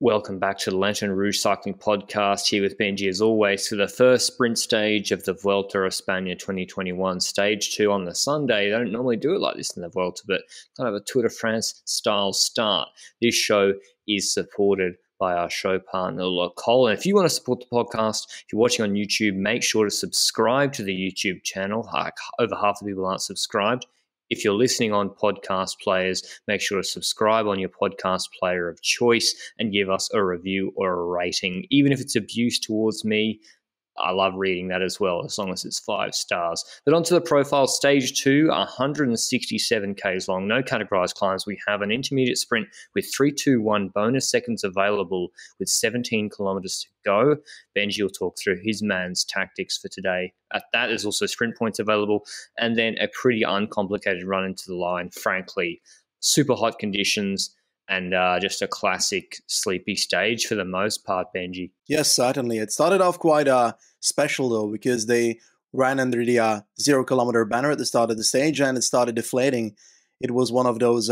Welcome back to the Lanterne Rouge Cycling Podcast, here with Benji as always for the first sprint stage of the Vuelta España 2021, Stage 2 on the Sunday. They don't normally do it like this in the Vuelta, but kind of a Tour de France style start. This show is supported by our show partner, Le Col. And if you want to support the podcast, if you're watching on YouTube, make sure to subscribe to the YouTube channel. Over half the people aren't subscribed. If you're listening on podcast players, make sure to subscribe on your podcast player of choice and give us a review or a rating. Even if it's abuse towards me, I love reading that as well, as long as it's 5 stars. But onto the profile, Stage 2, 167 Ks long, no categorized climbs. We have an intermediate sprint with 3:21 bonus seconds available with 17 kilometers to go. Benji will talk through his man's tactics for today. At that, there's also sprint points available, and then a pretty uncomplicated run into the line, frankly. Super hot conditions, and just a classic sleepy stage for the most part, Benji. Yes, certainly. It started off quite special, though, because they ran under the 0 kilometer banner at the start of the stage, and it started deflating. It was one of those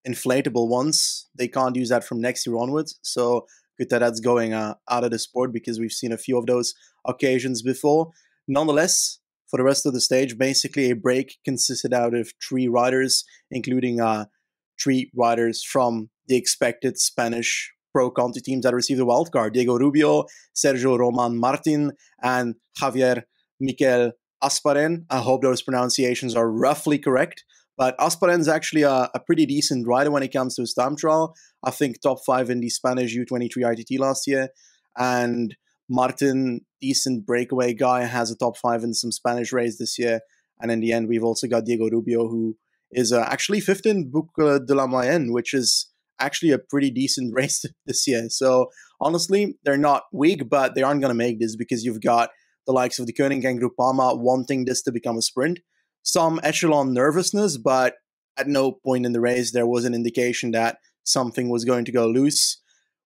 inflatable ones. They can't use that from next year onwards, so good that that's going out of the sport, because we've seen a few of those occasions before. Nonetheless, for the rest of the stage, basically a break consisted out of 3 riders, including 3 riders from the expected Spanish Pro Conti teams that received a wildcard: Diego Rubio, Sergio Roman Martin, and Javier Miquel Asparen. I hope those pronunciations are roughly correct, but Asparen's actually a pretty decent rider when it comes to his time trial. I think top 5 in the Spanish U23 ITT last year, and Martin, decent breakaway guy, has a top 5 in some Spanish race this year. And in the end, we've also got Diego Rubio, who is actually 5th in Boucle de la Mayenne, which is actually a pretty decent race this year. So honestly, they're not weak, but they aren't going to make this, because you've got the likes of the Koenig and Groupama wanting this to become a sprint. Some echelon nervousness, but at no point in the race there was an indication that something was going to go loose.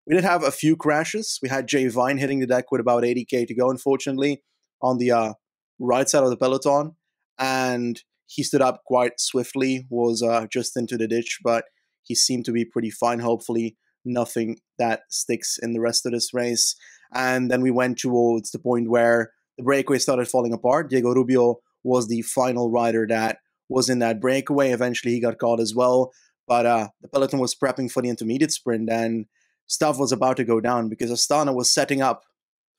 We did have a few crashes. We had Jay Vine hitting the deck with about 80k to go, unfortunately, on the right side of the peloton. And he stood up quite swiftly, was just into the ditch, but he seemed to be pretty fine. Hopefully nothing that sticks in the rest of this race. And then we went towards the point where the breakaway started falling apart. Diego Rubio was the final rider that was in that breakaway. Eventually he got caught as well. But the peloton was prepping for the intermediate sprint, and stuff was about to go down, because Astana was setting up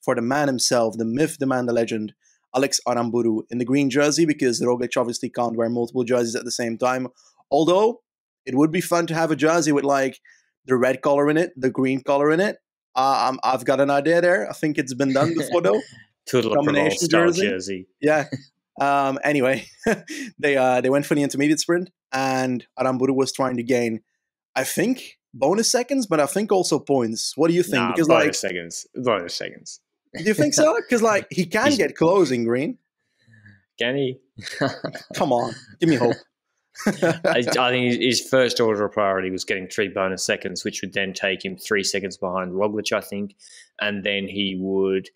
for the man himself, the myth, the man, the legend, Alex Aramburu, in the green jersey, because Roglic obviously can't wear multiple jerseys at the same time. Although it would be fun to have a jersey with like the red color in it, the green color in it. I've got an idea there. I think it's been done before, though. Combination jersey. Yeah. Anyway, they went for the intermediate sprint, and Aramburu was trying to gain, I think, bonus seconds, but I think also points. What do you think? Nah, because bonus seconds. Bonus seconds. Do you think so? Because like he can get close in green. Can he? Come on, give me hope. I think his first order of priority was getting 3 bonus seconds, which would then take him 3 seconds behind Roglic, I think. And then he would,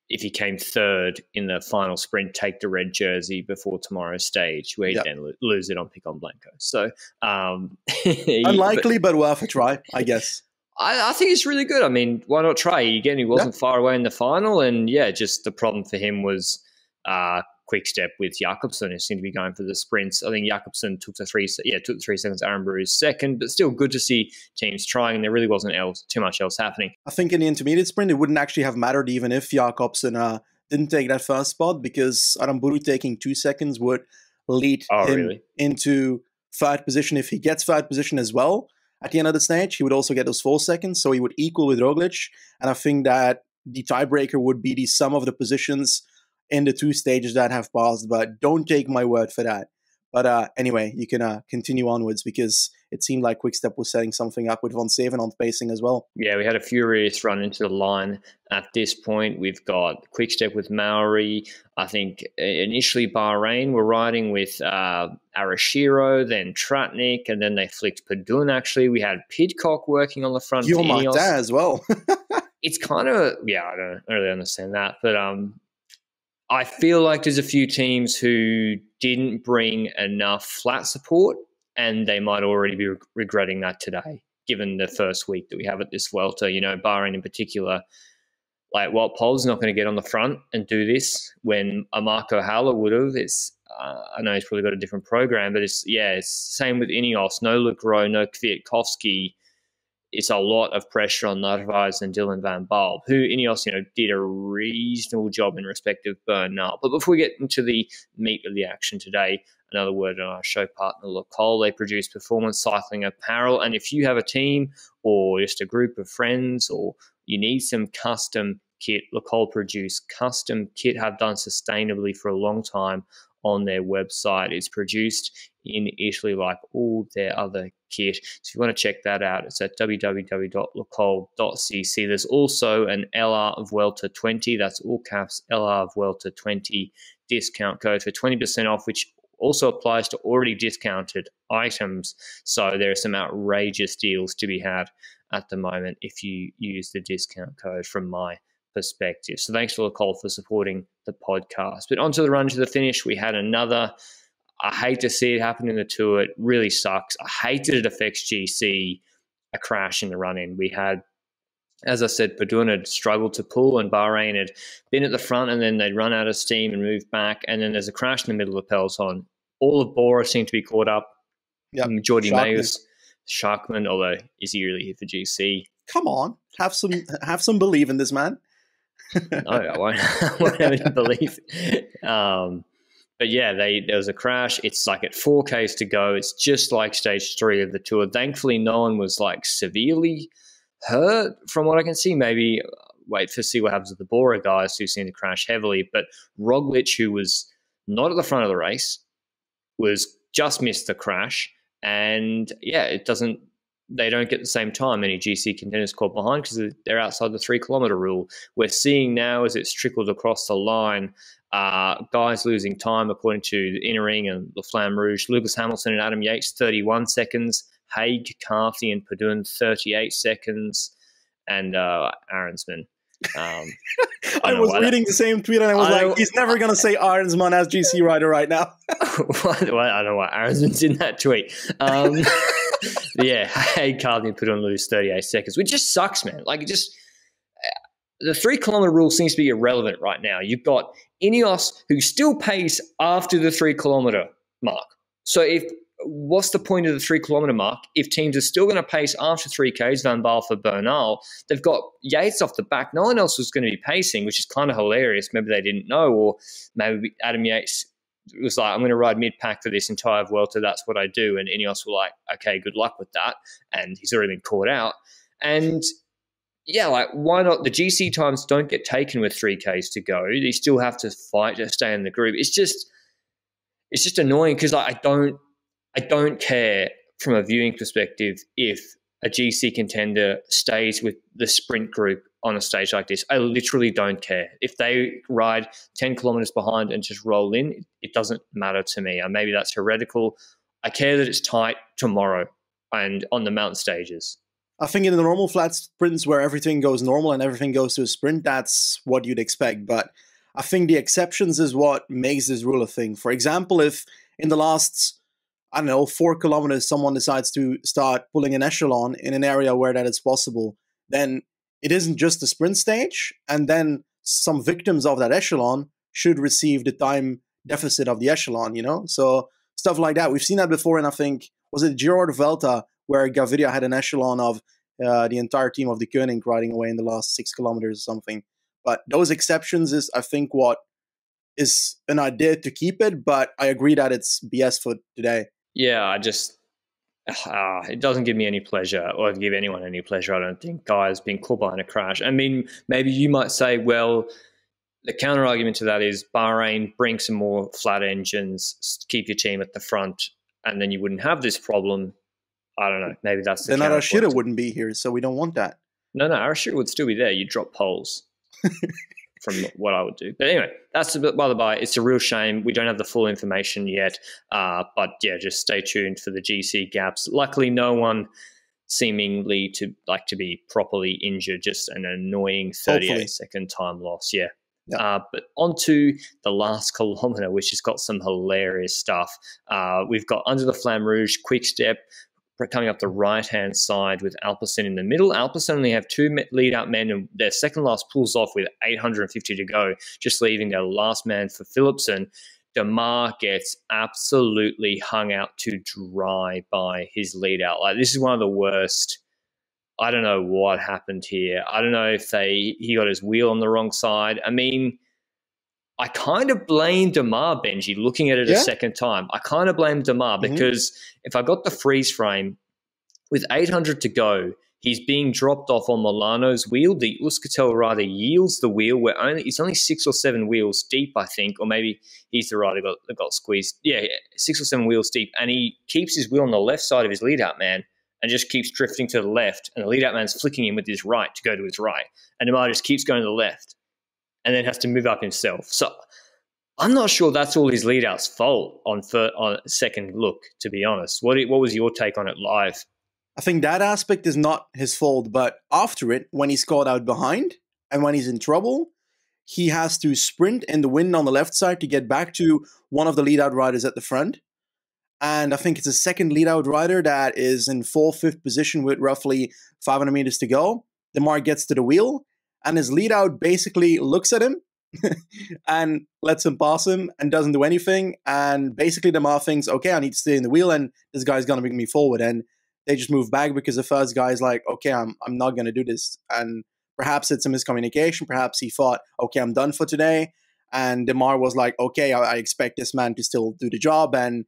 if he came 3rd in the final sprint, take the red jersey before tomorrow's stage, where he'd then lose it on Pic on Blanco. So unlikely, but worth a try, I guess. I think it's really good. I mean, why not try? Again, he wasn't far away in the final, and just the problem for him was quick step with Jakobsen, who seemed to be going for the sprints. I think Jakobsen took the 3 seconds. Aramburu is second, but still good to see teams trying, and there really wasn't too much else happening. I think in the intermediate sprint, it wouldn't actually have mattered even if Jakobsen didn't take that first spot, because Aramburu taking 2 seconds would lead him into 3rd position. If he gets 3rd position as well, at the end of the stage, he would also get those 4 seconds, so he would equal with Roglic. And I think that the tiebreaker would be the sum of the positions in the 2 stages that have passed, but don't take my word for that. But anyway, you can continue onwards, because it seemed like Quickstep was setting something up with Van Seven on pacing as well. Yeah, we had a furious run into the line at this point. We've got Quickstep with Maori. I think initially Bahrain were riding with Arashiro, then Tratnik, and then they flicked Padun, actually. We had Pidcock working on the front. Guillaume Martin as well. It's kind of, I don't really understand that. But I feel like there's a few teams who didn't bring enough flat support, and they might already be regretting that today. given the first week that we have at this Vuelta. You know, Bahrain in particular, like Wout Poels not going to get on the front and do this when a Marco Haller would have. It's I know he's probably got a different program, but it's same with Ineos. No Luke Rowe, no Kwiatkowski. It's a lot of pressure on Narvaez and Dylan van Baarle, who Ineos, did a reasonable job in respect of Bernal. But before we get into the meat of the action today, another word on our show partner, Locol. They produce performance cycling apparel. And if you have a team or just a group of friends or you need some custom kit, Locol produce custom kit, have done sustainably for a long time on their website. It's produced in Italy like all their other kit. So if you want to check that out, it's at www.locol.cc. There's also an LR Vuelta 20, that's all caps LR Vuelta 20 discount code for 20% off, which also applies to already discounted items. So there are some outrageous deals to be had at the moment if you use the discount code from my perspective. So thanks to Locol for supporting the podcast. But onto the run to the finish, we had another. I hate to see it happen in the Tour. It really sucks. I hate that it affects GC, a crash in the run-in. We had, as I said, Padun had struggled to pull and Bahrain had been at the front and then they'd run out of steam and moved back. And then there's a crash in the middle of the peloton. All of Bora seemed to be caught up. Yep. Jordi Meus, Sharkman, although is he really here for GC? Come on, have some belief in this man. No, I won't have any belief. But yeah, there was a crash. It's like at 4Ks to go. It's just like stage 3 of the Tour. Thankfully, no one was like severely hurt from what I can see. Maybe wait to see what happens with the Bora guys who seem to crash heavily. But Roglic, who was not at the front of the race, just missed the crash. And yeah, they don't get the same time any GC contenders caught behind because they're outside the 3 kilometer rule. We're seeing now as it's trickled across the line, guys losing time according to the Inner Ring and the Flamme Rouge. Lucas Hamilton and Adam Yates, 31 seconds. Haig, Carthy and Padun, 38 seconds. And Arensman. I was reading the same tweet and I was like, he's never going to say Arensman as GC rider right now. I don't know why Arensman's in that tweet. Yeah, Haig, Carthy and Padun lose 38 seconds, which just sucks, man. Like, the 3 kilometer rule seems to be irrelevant right now. You've got Ineos who still pace after the 3 kilometer mark. So what's the point of the 3 kilometer mark if teams are still going to pace after 3Ks, Van Baarle for Bernal? They've got Yates off the back. No one else was going to be pacing, which is kind of hilarious. Maybe they didn't know, or maybe Adam Yates was like, I'm going to ride mid-pack for this entire Vuelta. That's what I do. And Ineos were like, okay, good luck with that. And he's already been caught out. And yeah, like, why not? The GC times don't get taken with 3Ks to go. They still have to fight to stay in the group. It's just annoying because I don't care from a viewing perspective if a GC contender stays with the sprint group on a stage like this. I literally don't care. If they ride 10 kilometers behind and just roll in, it doesn't matter to me. And maybe that's heretical. I care that it's tight tomorrow and on the mountain stages. I think in the normal flat sprints where everything goes normal and everything goes to a sprint, that's what you'd expect. But I think the exceptions is what makes this rule a thing. For example, if in the last, 4 kilometers, someone decides to start pulling an echelon in an area where that is possible, then it isn't just the sprint stage. And then some victims of that echelon should receive the time deficit of the echelon, So stuff like that. We've seen that before. And I think, was it Giro de Vuelta, where Gaviria had an echelon of the entire team of the Koenig riding away in the last 6 kilometers or something. But those exceptions is, I think, what is an idea to keep it. But I agree that it's BS for today. Yeah, it doesn't give me any pleasure or give anyone any pleasure, I don't think, guys being caught behind a crash. I mean, maybe you might say, well, the counter argument to that is Bahrain, bring some more flat engines, keep your team at the front, and then you wouldn't have this problem. I don't know. Maybe that's the then Arashida wouldn't be here, so we don't want that. No, Arashida would still be there. You drop poles from what I would do. But anyway, that's a bit by the by. It's a real shame. We don't have the full information yet. But yeah, just stay tuned for the GC gaps. Luckily, no one seemingly to be properly injured. Just an annoying 38-second time loss. Yeah. But on to the last kilometer, which has got some hilarious stuff. We've got under the Flamme Rouge, Quick Step, coming up the right-hand side with Alpecin in the middle. Alpecin only have two lead-out men, and their second last pulls off with 850 to go, just leaving their last man for Philipsen. Demare gets absolutely hung out to dry by his lead-out. Like, this is one of the worst. I don't know what happened here. I don't know if he got his wheel on the wrong side. I mean, I kind of blame Demare, Benji, looking at it a second time. I kind of blame Demare because if I got the freeze frame, with 800 to go, he's being dropped off on Milano's wheel. The Euskaltel rider yields the wheel. It's only 6 or 7 wheels deep, I think, or maybe he's the rider that got squeezed. Yeah, 6 or 7 wheels deep, and he keeps his wheel on the left side of his lead-out man and just keeps drifting to the left, and the lead-out man's flicking him with his right to go to his right, and Demare just keeps going to the left and then has to move up himself. So I'm not sure that's all his lead-out's fault on second look, to be honest. What was your take on it live? I think that aspect is not his fault, but after it, when he's caught out behind and when he's in trouble, he has to sprint in the wind on the left side to get back to one of the lead-out riders at the front. And I think it's a second lead-out rider that is in 4th, 5th position with roughly 500 meters to go. Demare gets to the wheel, and his lead-out basically looks at him and lets him pass him and doesn't do anything. And basically Demare thinks, okay, I need to stay in the wheel, and this guy's going to bring me forward. And they just move back because the first guy's like, okay, I'm not going to do this. And perhaps it's a miscommunication. Perhaps he thought, okay, I'm done for today. And Demare was like, okay, I expect this man to still do the job. And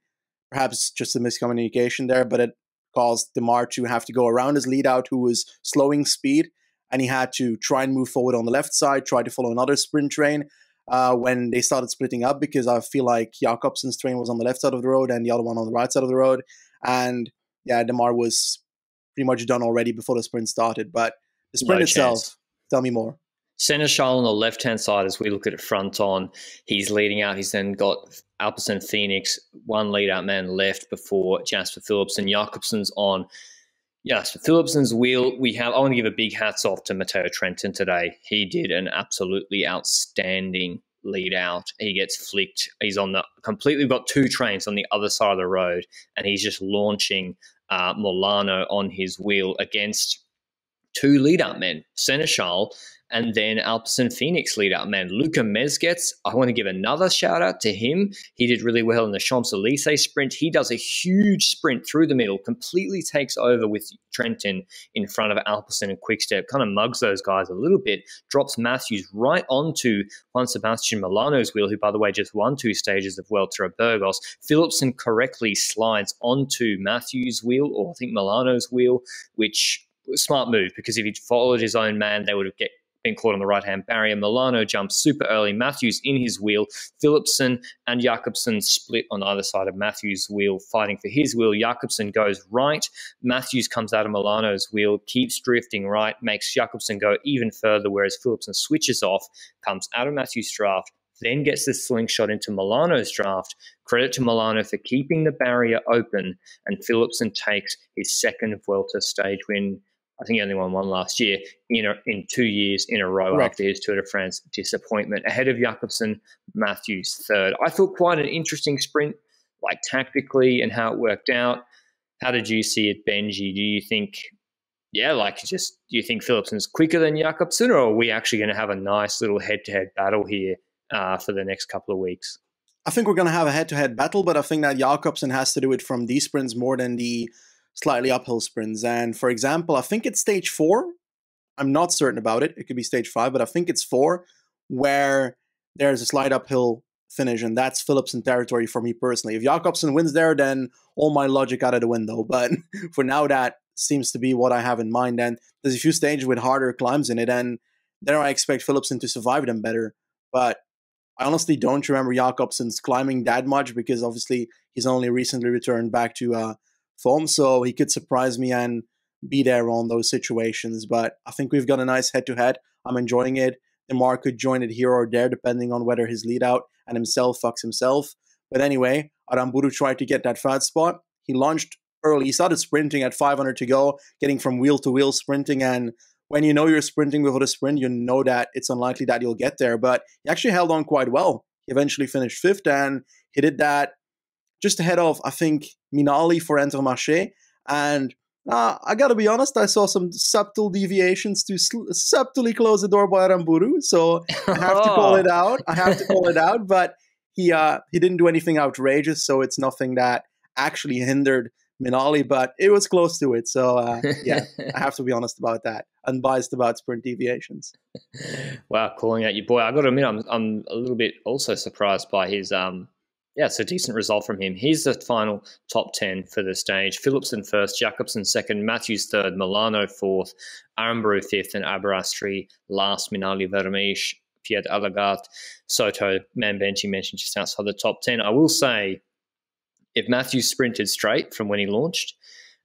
perhaps just a miscommunication there, but it caused Demare to have to go around his lead out, who was slowing speed. And he had to try and move forward on the left side, try to follow another sprint train when they started splitting up, because I feel like Jakobsen's train was on the left side of the road and the other one on the right side of the road. And yeah, Demare was pretty much done already before the sprint started. But the sprint itself, tell me more. Seneschal on the left-hand side, as we look at it front on, he's leading out. He's then got Alpecin Phoenix, one lead-out man left before Jasper Philipsen. Jakobsen's on Jasper Philipsen's wheel. I want to give a big hats off to Matteo Trentin today. He did an absolutely outstanding lead out. He gets flicked. He's on completely got 2 trains on the other side of the road, and he's just launching Milano on his wheel against 2 lead-out men, Seneschal and then Alpecin Phoenix lead-out man, Luca Mezgets. I want to give another shout-out to him. He did really well in the Champs-Élysées sprint. He does a huge sprint through the middle, completely takes over with Trentin in front of Alpecin and Quickstep, kind of mugs those guys a little bit, drops Matthews right onto Juan Sebastian Milano's wheel, who, by the way, just won 2 stages of Vuelta at Burgos. Philipsen correctly slides onto Matthews' wheel, or I think Milano's wheel, which was a smart move, because if he'd followed his own man, they would have been caught on the right-hand barrier. Milano jumps super early. Matthews in his wheel. Philipsen and Jakobsen split on either side of Matthews' wheel, fighting for his wheel. Jakobsen goes right. Matthews comes out of Milano's wheel, keeps drifting right, makes Jakobsen go even further, whereas Philipsen switches off, comes out of Matthews' draft, then gets the slingshot into Milano's draft. Credit to Milano for keeping the barrier open, and Philipsen takes his second Vuelta stage win. I think he only won one last year, in 2 years in a row. Correct. After his Tour de France disappointment. Ahead of Jakobsen, Matthews third. I thought quite an interesting sprint, like tactically and how it worked out. How did you see it, Benji? Do you think, do you think Philipsen's quicker than Jakobsen, or are we actually going to have a nice little head-to-head battle here for the next couple of weeks? I think we're going to have a head-to-head battle, but I think that Jakobsen has to do it from these sprints more than the slightly uphill sprints. And for example, I think it's stage 4. I'm not certain about it. It could be stage 5, but I think it's 4, where there's a slight uphill finish, and that's Philipsen territory for me personally. If Jakobsen wins there, then all my logic out of the window. But for now, that seems to be what I have in mind. And there's a few stages with harder climbs in it, and there I expect Philipsen to survive them better. But I honestly don't remember Jakobsen's climbing that much, because obviously he's only recently returned back to form, so he could surprise me and be there on those situations. But I think we've got a nice head-to-head. I'm enjoying it. Demare could join it here or there, depending on whether his lead-out and himself fucks himself. But anyway, Aramburu tried to get that 3rd spot. He launched early. He started sprinting at 500 to go, getting from wheel to wheel sprinting. And when you know you're sprinting before the sprint, you know that it's unlikely that you'll get there. But he actually held on quite well. He eventually finished 5th, and he did that just ahead of, I think, Minali for Intermarché. And I gotta be honest, I saw some subtle deviations to subtly close the door by Aramburu. So I have to call it out. I have to call it out. But he didn't do anything outrageous, so it's nothing that actually hindered Minali, but it was close to it. So yeah, I have to be honest about that. Unbiased about sprint deviations. Wow, calling out your boy. I got to admit, I'm a little bit also surprised by his it's a decent result from him. Here's the final top 10 for the stage. Philipsen first, Jakobsen second, Matthews third, Milano fourth, Aramburu fifth, and Aberasturi last, Minali, Vermeersch, Piet Alagart, Soto, Benji mentioned just outside the top 10. I will say, if Matthews sprinted straight from when he launched,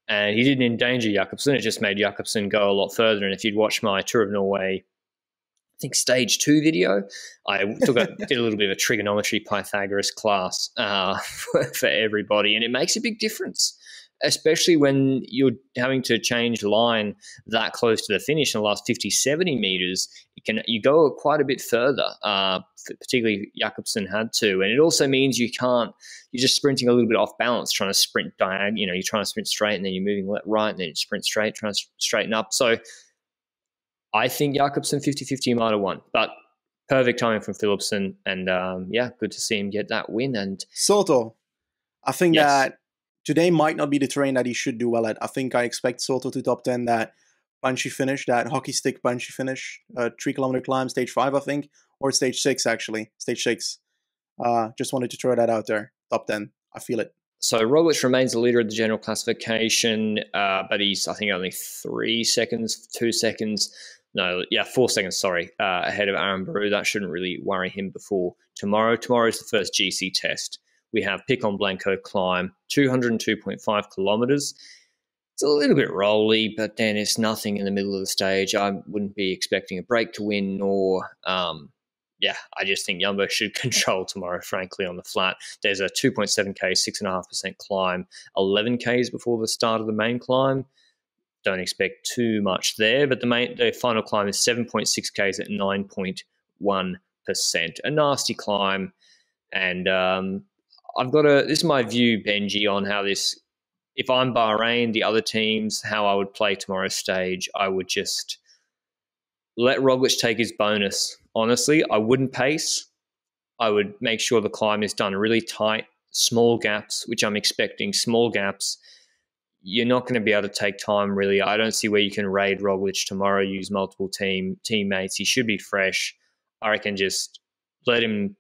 and he didn't endanger Jakobsen, it just made Jakobsen go a lot further. And if you'd watched my Tour of Norway, I think stage 2 video, I did a little bit of a trigonometry Pythagoras class for everybody, and it makes a big difference, especially when you're having to change line that close to the finish in the last 50, 70 meters. You go quite a bit further, particularly Jakobsen had to, and it also means you're just sprinting a little bit off balance, trying to sprint diagonal. You're trying to sprint straight, and then you're moving left, right, and then you sprint straight, trying to straighten up. So I think Jakobsen 50-50 might have won, but perfect timing from Philipsen, and good to see him get that win. And Soto, I think that today might not be the terrain that he should do well at. I think I expect Soto to top 10 that punchy finish, that hockey stick punchy finish, 3-kilometer climb, stage 5, I think, or stage 6 actually, stage 6. Just wanted to throw that out there. Top 10, I feel it. So Roglic remains the leader of the general classification, but he's, I think, only 4 seconds, ahead of Aramburu. That shouldn't really worry him before tomorrow. Tomorrow's the first GC test. We have Picon Blanco climb, 202.5 kilometers. It's a little bit rolly, but then it's nothing in the middle of the stage. I wouldn't be expecting a break to win, nor I just think Jumbo should control tomorrow, frankly, on the flat. There's a 2.7K, 6.5% climb, 11Ks before the start of the main climb. Don't expect too much there, but the final climb is 7.6Ks at 9.1%. A nasty climb. And this is my view, Benji, on how this, if I'm Bahrain, the other teams, how I would play tomorrow's stage. I would just let Roglic take his bonus. Honestly, I wouldn't pace. I would make sure the climb is done really tight, small gaps, which I'm expecting, small gaps. You're not going to be able to take time, really. I don't see where you can raid Roglic tomorrow, use multiple teammates. He should be fresh. I reckon just let him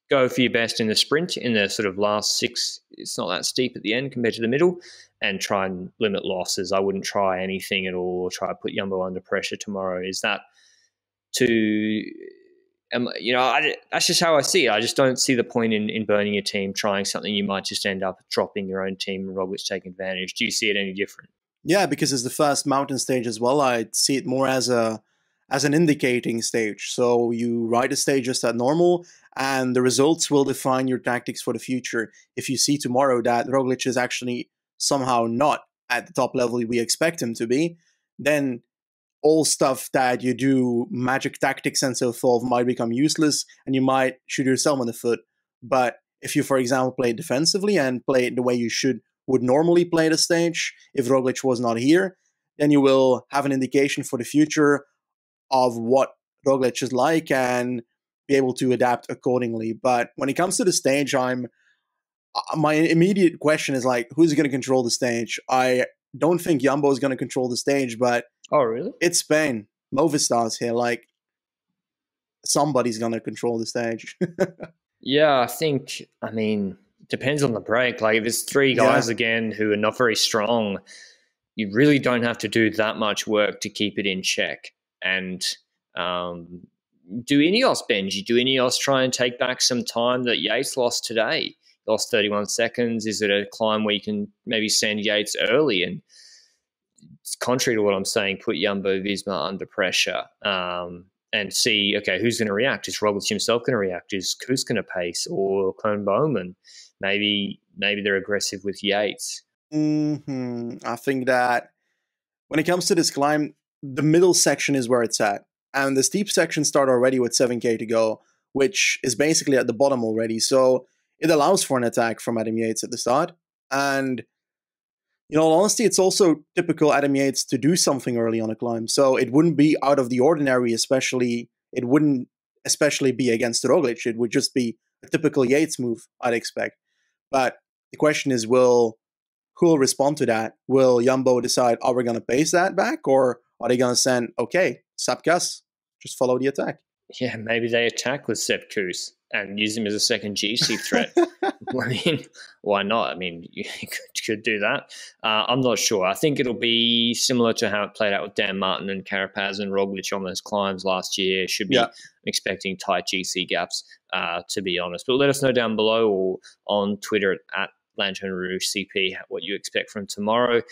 go for your best in the sprint, in the sort of last 6. It's not that steep at the end compared to the middle, and try and limit losses. I wouldn't try anything at all or try to put Jumbo under pressure tomorrow. Is that that's just how I see it. I just don't see the point in burning your team, trying something you might just end up dropping your own team and Roglic taking advantage. Do you see it any different? Yeah, because it's the first mountain stage as well. I see it more as an indicating stage. So you ride the stage just at normal, and the results will define your tactics for the future. If you see tomorrow that Roglic is actually somehow not at the top level we expect him to be, then all stuff that you do, magic tactics and so forth, might become useless, and you might shoot yourself in the foot. But if you, for example, play defensively and play the way you would normally play the stage, if Roglic was not here, then you will have an indication for the future of what Roglic is like and be able to adapt accordingly. But when it comes to the stage, my immediate question is like, who's going to control the stage? I don't think Jumbo is going to control the stage, but oh, really? It's Spain. Movistar's here. Like, somebody's going to control the stage. Yeah, I mean, depends on the break. Like, if there's 3 guys again who are not very strong, you really don't have to do that much work to keep it in check. And do Ineos, Benji? Do Ineos try and take back some time that Yates lost today? He lost 31 seconds. Is it a climb where you can maybe send Yates early and, contrary to what I'm saying, put Jumbo-Visma under pressure and see, okay, who's going to react? Is Roglic himself going to react? Is Kuss going to pace, or Koen Bowman? Maybe they're aggressive with Yates. I think that when it comes to this climb, the middle section is where it's at. And the steep sections start already with 7K to go, which is basically at the bottom already. So it allows for an attack from Adam Yates at the start. And In all honesty, it's also typical Adam Yates to do something early on a climb. So it wouldn't be out of the ordinary, it wouldn't especially be against Roglic. It would just be a typical Yates move, I'd expect. But the question is, who will respond to that? Will Jumbo decide, we're going to pace that back? Or are they going to send, okay, Sapkas, just follow the attack? Yeah, maybe they attack with Sepp Kuss and use him as a second GC threat. I mean, why not? I mean, you could do that. I'm not sure. I think it'll be similar to how it played out with Dan Martin and Carapaz and Roglic on those climbs last year. Should be expecting tight GC gaps, to be honest. But let us know down below or on Twitter at Lanterne Rouge CP what you expect from tomorrow.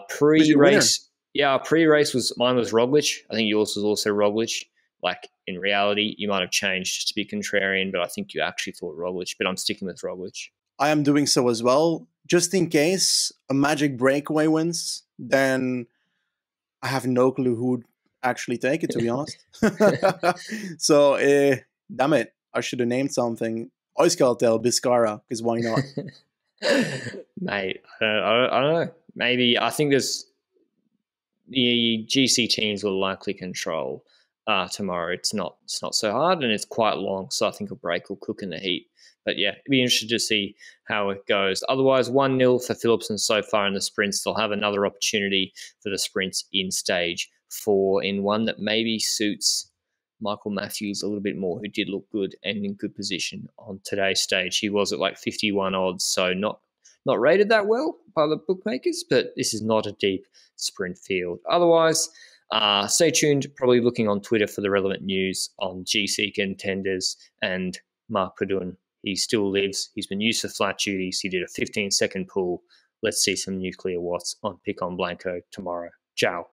Pre-race, mine was Roglic. I think yours was also Roglic. Like, in reality, you might have changed just to be contrarian, but I think you actually thought Roglic, but I'm sticking with Roglic. I am doing so as well. Just in case a magic breakaway wins, then I have no clue who would actually take it, to be honest. So, damn it, I should have named something. Euskaltel Biscara, because why not? Mate, I don't know. Maybe, I think the GC teams will likely control tomorrow. It's not so hard and it's quite long, so I think a break will cook in the heat. But yeah, it'd be interesting to see how it goes. Otherwise, 1-0 for Philipsen so far in the sprints. They'll have another opportunity for the sprints in stage 4 in one that maybe suits Michael Matthews a little bit more, who did look good and in good position on today's stage. He was at like 51 odds, so not rated that well by the bookmakers, but this is not a deep sprint field. Otherwise, stay tuned, probably looking on Twitter for the relevant news on GC contenders and Mark Padun. He still lives. He's been used for flat duties. He did a 15-second pull. Let's see some nuclear watts on Pick on Blanco tomorrow. Ciao.